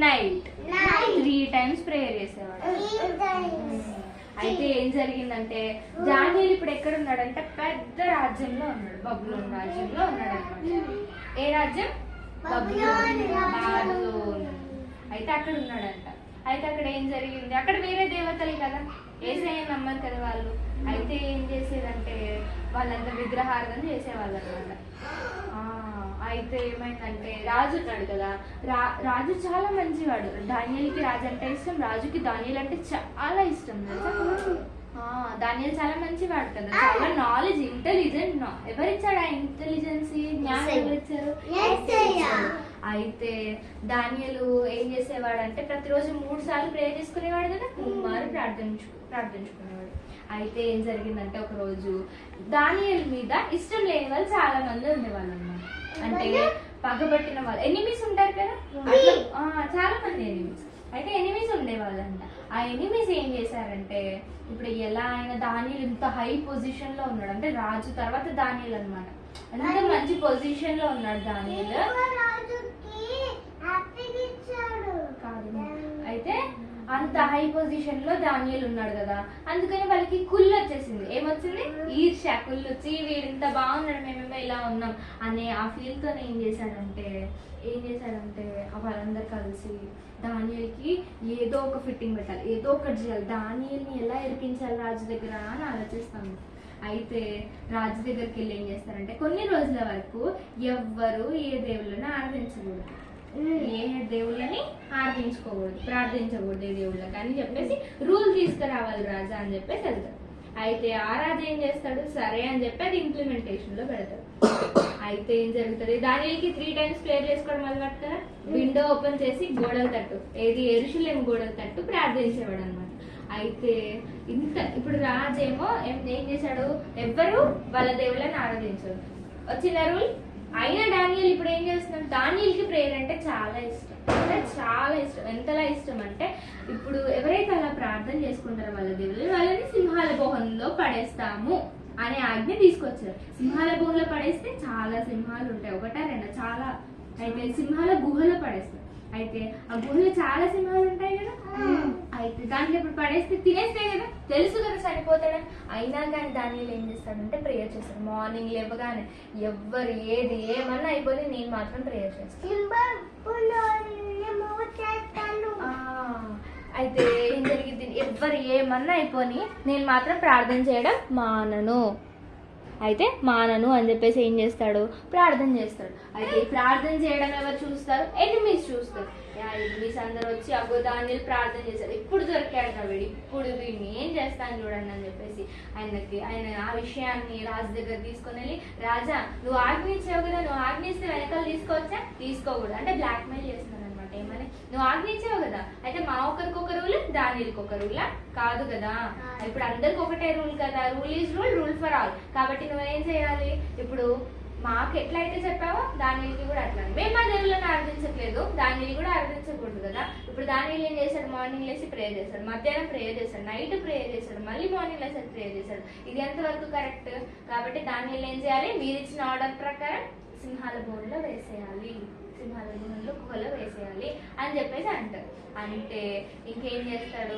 Night 3 times prayer చేసేవాడు. అయితే ఏం జరిగిందంటే దానియేలు ఇప్పుడు ఎక్కడ ఉన్నాడంటే పెద్ద రాజ్యంలో ఉన్నాడు, బబులోన్ రాజ్యంలో ఉన్నాడు అనమాట. ఏ రాజ్యం? బబులోన్. అయితే అక్కడ ఉన్నాడంట. అయితే అక్కడ ఏం జరిగింది, అక్కడ వేరే దేవతలు కదా, ఏసయ్య నమ్మరు కదా వాళ్ళు. అయితే ఏం చేసేదంటే వాళ్ళంతా విగ్రహార్థం చేసేవాళ్ళు అనమాట. అయితే ఏమైందంటే రాజు ఉన్నాడు కదా, రాజు చాలా మంచివాడు. దానియేలుకి రాజు అంటే ఇష్టం, రాజుకి దానియేలు అంటే చాలా ఇష్టం. దానియేలు చాలా మంచివాడు కదా, చాలా నాలెడ్జ్, ఇంటెలిజెంట్. ఎవరిచ్చాడు ఆ ఇంటెలిజెన్స్, జ్ఞానం ఎవరిచ్చారు? అయితే దానియేలు ఏం చేసేవాడంటే ప్రతిరోజు 3 సార్లు ప్రేయర్ చేసుకునేవాడు కదా, 3 మార్లు ప్రార్థించుకునేవాడు. అయితే ఏం జరిగిందంటే ఒక రోజు దానియేలు మీద ఇష్టం లేని వాళ్ళు చాలా మంది ఉండేవాళ్ళు అన్నమాట. అంటే పగబట్టిన వాళ్ళు, ఎనిమీస్ ఉంటారు కదా, చాలా మంది ఎనిమీస్. అయితే ఎనిమీస్ ఉండేవాళ్ళంట. ఆ ఎనిమీస్ ఏం చేశారంటే, ఇప్పుడు ఎలా ఆయన దానియేలు ఇంత హై పొజిషన్ లో ఉన్నాడు అంటే రాజు తర్వాత దానియేలు అనమాట, ఎంత మంచి పొజిషన్ లో ఉన్నాడు దానియేలు. అయితే అంత హై పొజిషన్ లో దానియేలు ఉన్నాడు కదా, అందుకని వాళ్ళకి కుళ్ళు వచ్చేసింది. ఏమొచ్చింది? ఈర్ష్య, కుళ్ళు వచ్చి వీడింత బాగున్నాడు, మేమేమో ఇలా ఉన్నాం అనే ఆ ఫీల్ తో ఏం చేశాడంటే వాళ్ళందరూ కలిసి దానియేలుకి ఏదో ఒక ఫిట్టింగ్ పెట్టాలి, ఏదో ఒకటి చేయాలి, దానియేలుని ఎలా ఇరికించాలి రాజు దగ్గర అని ఆలోచిస్తాము. అయితే రాజు దగ్గరికి వెళ్ళి ఏం చేస్తారంటే కొన్ని రోజుల వరకు ఎవ్వరు ఏ దేవుళ్ళని ఆరాధించకూడదు, ఏ దేవుళ్ళని ఆరాధించుకోకూడదు, ప్రార్థించకూడదు ఏ దేవుళ్ళకి అని చెప్పేసి రూల్ తీసుకురావాలి రాజా అని చెప్పేసి వెళ్తాడు. అయితే ఆ రాజు ఏం చేస్తాడు, సరే అని చెప్పి అది ఇంప్లిమెంటేషన్ లో పెడతాడు. అయితే ఏం జరుగుతుంది, దానికి 3 times ప్రేయర్ చేసుకోవడం అలవాటు కదా, విండో ఓపెన్ చేసి గోడల తట్టు, ఏది యెరూషలేము గోడల తట్టు ప్రార్థించేవాడు అనమాట. అయితే ఇప్పుడు రాజేమో ఏం చేశాడు, ఎవ్వరు వాళ్ళ దేవుళ్ళని ఆరాధించారు, వచ్చిన రూల్. అయినా దానియేలు ఇప్పుడు ఏం చేస్తున్నాడు, దానియేలుకి ప్రేయర్ అంటే చాలా ఇష్టం, అంటే చాలా ఇష్టం. ఎంతలా ఇష్టం అంటే ఇప్పుడు ఎవరైతే అలా ప్రార్థన చేసుకుంటారో వాళ్ళ దేవుళ్ళు, వాళ్ళని సింహాల గుహలో పడేస్తాము అనే ఆజ్ఞ తీసుకొచ్చారు. సింహాల గుహలో పడేస్తే చాలా సింహాలు ఉంటాయి, 1 2 చాలా. అయితే సింహాల గుహలో పడేస్తారు. అయితే ఆ గుహలో చాలా సింహాలు ఉంటాయి కదా, అయితే దాంట్లో ఇప్పుడు పడేస్తే తినేస్తాయి కదా, తెలుసు కదా చనిపోతాడని. అయినా కానీ దానియేలు ఏం చేస్తాడంటే ప్రేయర్ చేస్తాడు. మార్నింగ్ లేవగానే ఎవ్వరు ఏది ఏమన్నా అయిపోయి నేను మాత్రం ప్రేయర్ చేస్తాను. అయితే ఏం జరిగింది, ఎవ్వరు ఏమన్నా అయిపోయి నేను మాత్రం ప్రార్థన చేయడం మానను అని చెప్పేసి ఏం చేస్తాడు, ప్రార్థన చేస్తాడు. అయితే ప్రార్థన చేయడం ఎవరు చూస్తారు? ఎనిమీస్ చూస్తారు. ఎనిమీస్ అందరు వచ్చి అబ్బో దానియేలు ప్రార్థన చేశాడు, ఇప్పుడు దొరికాడు కాబట్టి ఇప్పుడు వీడిని ఏం చేస్తాను చూడండి అని చెప్పేసి ఆయన ఆ విషయాన్ని రాజు దగ్గర తీసుకొని వెళ్ళి, రాజా నువ్వు ఆజ్ఞించావు కదా, నువ్వు ఆజ్ఞిస్తే వెనకాల తీసుకోకూడదు అంటే బ్లాక్మెయిల్ చేస్తున్నాడు అనమాట. ఏమని, నువ్వు ఆజ్ఞించావు కదా, అయితే మా ఒకరికి ఒక రూల్, దానియేలుకి ఒక రూలా కాదు కదా, ఇప్పుడు అందరికి ఒకటే రూల్ కదా, rule is rule for all. కాబట్టి నువ్వేం చేయాలి, ఇప్పుడు మాకు ఎట్లయితే చెప్పావో దానియేలుకి కూడా అట్లా. మేము మా దేవుళ్ళని ఆరాధించట్లేదు, దానియేలు కూడా ఆరాధించకూడదు కదా. ఇప్పుడు దానియేలు ఏం చేశాడు, మార్నింగ్ లేసి ప్రేయర్ చేశాడు, మధ్యాహ్నం ప్రేయర్ చేశాడు, నైట్ ప్రేయర్ చేశాడు, మళ్ళీ మార్నింగ్ లేసి ప్రేయర్ చేశాడు. ఇది ఎంతవరకు కరెక్ట్? కాబట్టి దానియేలు ఏం చేయాలి, మీరు ఇచ్చిన ఆర్డర్ ప్రకారం సింహాల గుహలో వేసేయాలి అని చెప్పేసి అంటారు. అంటే ఇంకేం చేస్తాడు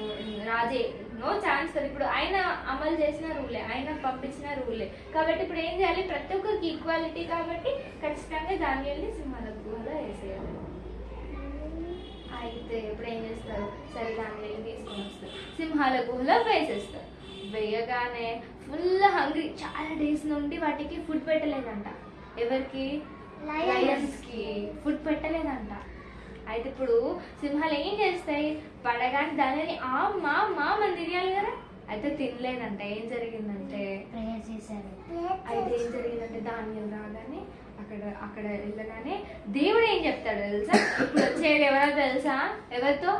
రాజే, నో ఛాన్స్ కదా, ఇప్పుడు ఆయన అమలు చేసిన రూలే, ఆయన పంపించిన రూలే. కాబట్టి ఇప్పుడు ఏం చేయాలి, ప్రతి ఒక్కరికి ఈక్వాలిటీ కాబట్టి ఖచ్చితంగా దానియేలుని సింహాల గుహలో వేసేయాలి. అయితే ఇప్పుడు ఏం చేస్తారు, సరే దానియేలుని తీసుకొని వస్తారు, సింహాల గుహలో వేసేస్తారు. వేయగానే ఫుల్ హంగ్రీ, చాలా డేస్ నుండి వాటికి ఫుడ్ పెట్టలేదంట. ఎవరికి? లయన్స్ కి ఫుడ్ పెట్టలేదంట. అయితే ఇప్పుడు సింహాలు ఏం చేస్తాయి, పడగానే దానిని అని తిరియాలి కదా, అయితే తినలేదంట. ఏం జరిగిందంటే ప్రేయర్ చేశారు. అయితే ఏం జరిగిందంటే దానియేలు రాగానే అక్కడ వెళ్ళగానే దేవుడు ఏం చెప్తాడు తెలుసా, ఇప్పుడు వచ్చేది ఎవరో తెలుసా, ఎవరితో?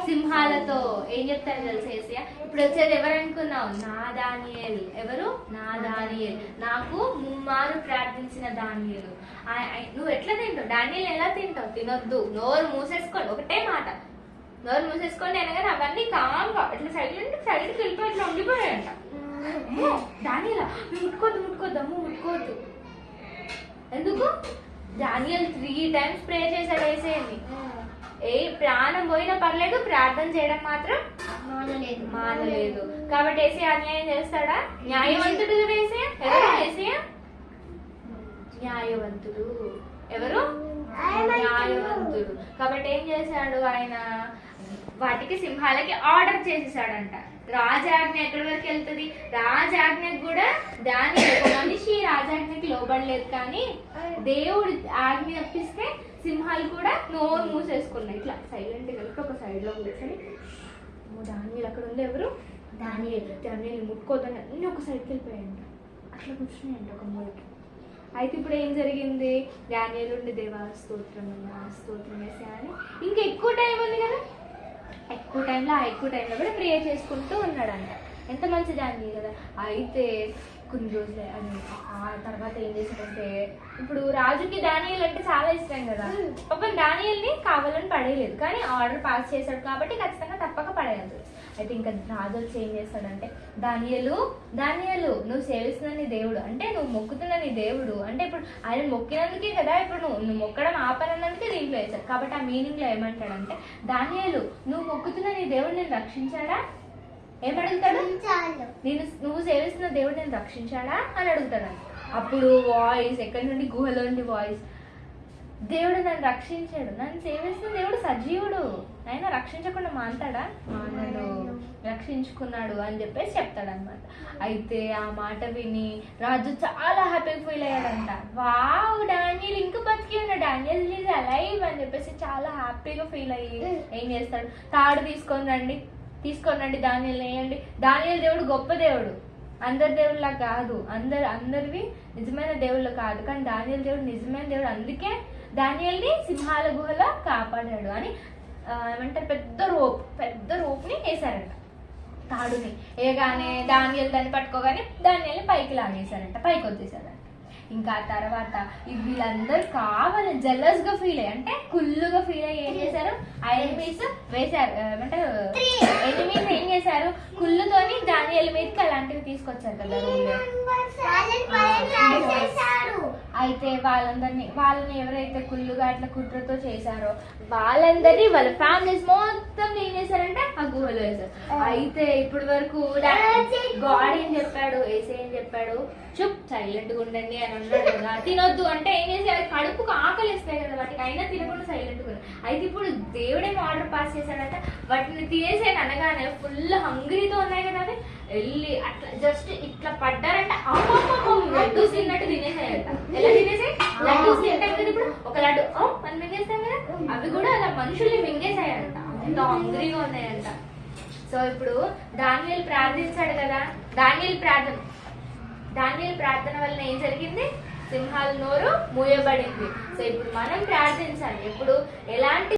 సింహాలతో. ఏం చెప్తాడు తెలుసా ఏసయ్య, ఇప్పుడు వచ్చేది ఎవరు అనుకున్నావు? నా దానియేలు. ఎవరు? నా దానియేలు, నాకు 3 మార్లు ప్రార్థించిన దానియేలు. నువ్వు ఎట్లా తింటావు? దానియేలు ఎలా తింటావు? తినొద్దు, నోరు మూసేసుకోండి, ఒకటే మాట, నోరు మూసేసుకోండి అనగానే అవన్నీ కామ్గా ఇట్లా సైడ్కి వెళ్ళిపోయి ఇట్లా ఉండిపోయాయంట. దానియేలా ముట్టుకోవద్దు. ఎందుకు? దానియేలు 3 times ప్రే చేశాడు ఏసయ్యని. ఏ ప్రాణం పోయినా పర్లేదు, ప్రార్థన చేయడం మాత్రం మానలేదు. కాబట్టి ఏసీ అన్యాయం చేస్తాడా? న్యాయవంతుడు ఏసయ్య. ఎవరు ఏసయ్య? న్యాయవంతుడు. ఎవరు? న్యాయవంతుడు. కాబట్టి ఏం చేశాడు ఆయన? వాటికి సింహాలకి ఆర్డర్ చేసేసాడంట. రాజాజ్ఞ ఎక్కడి వరకు వెళ్తుంది? రాజాజ్ఞకు కూడా దాని మనిషి రాజాజ్ఞకి లోబడలేదు, కానీ దేవుడు ఆజ్ఞ తప్పిస్తే సింహాలు కూడా నోరు మూసేసుకున్నాయి. ఇట్లా సైలెంట్ గా ఒక సైడ్ లో కూర్చొని, దానియేలు అక్కడ ఉంది. ఎవరు? దానియేలు ముట్టుకోదని అన్ని ఒక సైడ్కి వెళ్ళిపోయాయంట. అట్లా కూర్చున్నాయంట ఒక మూలకి. అయితే ఇప్పుడు ఏం జరిగింది? దానియేలు ఉండి దేవా స్తోత్రం వేసా అని ఇంకా ఎక్కువ టైం ఉంది కదా, ఎక్కువ టైంలో కూడా ప్రేయర్ చేసుకుంటూ ఉన్నాడంట. ఎంత మంచి దానియేలు కదా. అయితే కొన్ని రోజులే ఆ తర్వాత ఏం చేశాడంటే, ఇప్పుడు రాజుకి దానియేలు అంటే చాలా ఇష్టం కదా. పాపం దానియేల్ని కావాలని పడేయలేదు, కానీ ఆర్డర్ పాస్ చేశాడు కాబట్టి ఖచ్చితంగా తప్పక పడేయాలి. అయితే ఇంకా రాజు వచ్చి ఏం చేస్తాడంటే, దానియేలు నువ్వు సేవిస్తున్న నీ దేవుడు అంటే, నువ్వు మొక్కుతున్న నీ దేవుడు అంటే, ఇప్పుడు ఆయన మొక్కినందుకే కదా ఇప్పుడు నువ్వు మొక్కడం ఆపనందుకే దీంట్లో వేశాడు. కాబట్టి ఆ మీనింగ్ లో ఏమంటాడంటే, దానియేలు నువ్వు మొక్కుతున్న నీ దేవుడు నేను రక్షించాడా? ఏమడుగుతాడు? నువ్వు సేవిస్తున్న దేవుడు నేను రక్షించాడా అని అడుగుతాడు. అప్పుడు వాయిస్ ఎక్కడి నుండి, గుహలో నుండి వాయిస్, దేవుడు నన్ను రక్షించాడు, నన్ను సేవిస్తున్న దేవుడు సజీవుడు, ఆయన రక్షించకుండా మాంటాడా? మానడు, రక్షించుకున్నాడు అని చెప్పేసి చెప్తాడు అనమాట. అయితే ఆ మాట విని రాజు చాలా హ్యాపీగా ఫీల్ అయ్యాడంట. వావ్, డానియేల్ ఇంకా బతికి ఉన్నాడు, డానియేల్ ఈజ్ అలైవ్ అని చెప్పేసి చాలా హ్యాపీగా ఫీల్ అయ్యి ఏం చేస్తాడు? తాడు తీసుకొని రండి దానియేల్ వేయండి. దానియేల్ దేవుడు గొప్ప దేవుడు, అందరి దేవుళ్ళ కాదు, అందరివి నిజమైన దేవుళ్ళు కాదు, కానీ దానియేల్ దేవుడు నిజమైన దేవుడు. అందుకే దానియేల్ని సింహాల గుహలో కాపాడాడు అని ఏమంటారు, పెద్ద రోప్ని వేసారంట. తాడుని వేయగానే దానియేల్ దాన్ని పట్టుకోగానే దానియేల్ని పైకి లాగేశారంట, పైకి వచ్చేసారంట. ఇంకా ఆ తర్వాత వీళ్ళందరూ కావాలని జెలస్ గా ఫీల్ అయ్యి, అంటే కుళ్ళుగా ఫీల్ అయ్యి ఏం చేశారు? ఎనిమీస్ వేశారు, ఏమంటారు ఎనిమీస్ ఏం చేశారు? కుళ్ళుతోని దానియేల్ మీదకి అలాంటివి తీసుకొచ్చారు కదా రూల్. అయితే వాళ్ళని ఎవరైతే కుళ్ళుగా అట్లా కుట్రతో చేశారో వాళ్ళందరినీ వాళ్ళ ఫ్యామిలీస్ మొత్తం ఏం చేశారంటే ఆ గుహలో వేశారు. అయితే ఇప్పటి వరకు గాడ్ ఏం చెప్పాడు, ఏసే ఏం చెప్పాడు? చుప్ సైలెంట్ గా ఉండండి అని అన్నాడు కదా. తినొద్దు అంటే ఏం చేసి కడుపుకు ఆకలి ఇస్తాయి కదా వాటికి, అయినా తినకుండా సైలెంట్ గా. అయితే ఇప్పుడు దేవుడేమో ఆర్డర్ పాస్ చేశాడంటే వాటిని తినేసేది అనగానే ఫుల్ హంగ్రీతో ఉన్నాయి కదా, అది వెళ్ళి అట్లా జస్ట్ ఇట్లా పడ్డారంటే లడ్డూస్ తిన్నట్టు తినేసాయంట. ఎలా తినేసాయి? లడ్డూస్ తింటాం కదా ఇప్పుడు, ఒక లడ్డు మనం మింగేస్తాం కదా, అవి కూడా అలా మనుషుల్ని మింగేసాయంట, అంత హంగ్రీగా ఉన్నాయంట. సో ఇప్పుడు దానియేల్ ప్రార్థించాడు కదా, దానియేల్ ప్రార్థన వలన ఏం జరిగింది? సింహాల నోరు మూయబడింది. సో ఇప్పుడు మనం ప్రార్థించాలి. ఎప్పుడు ఎలాంటి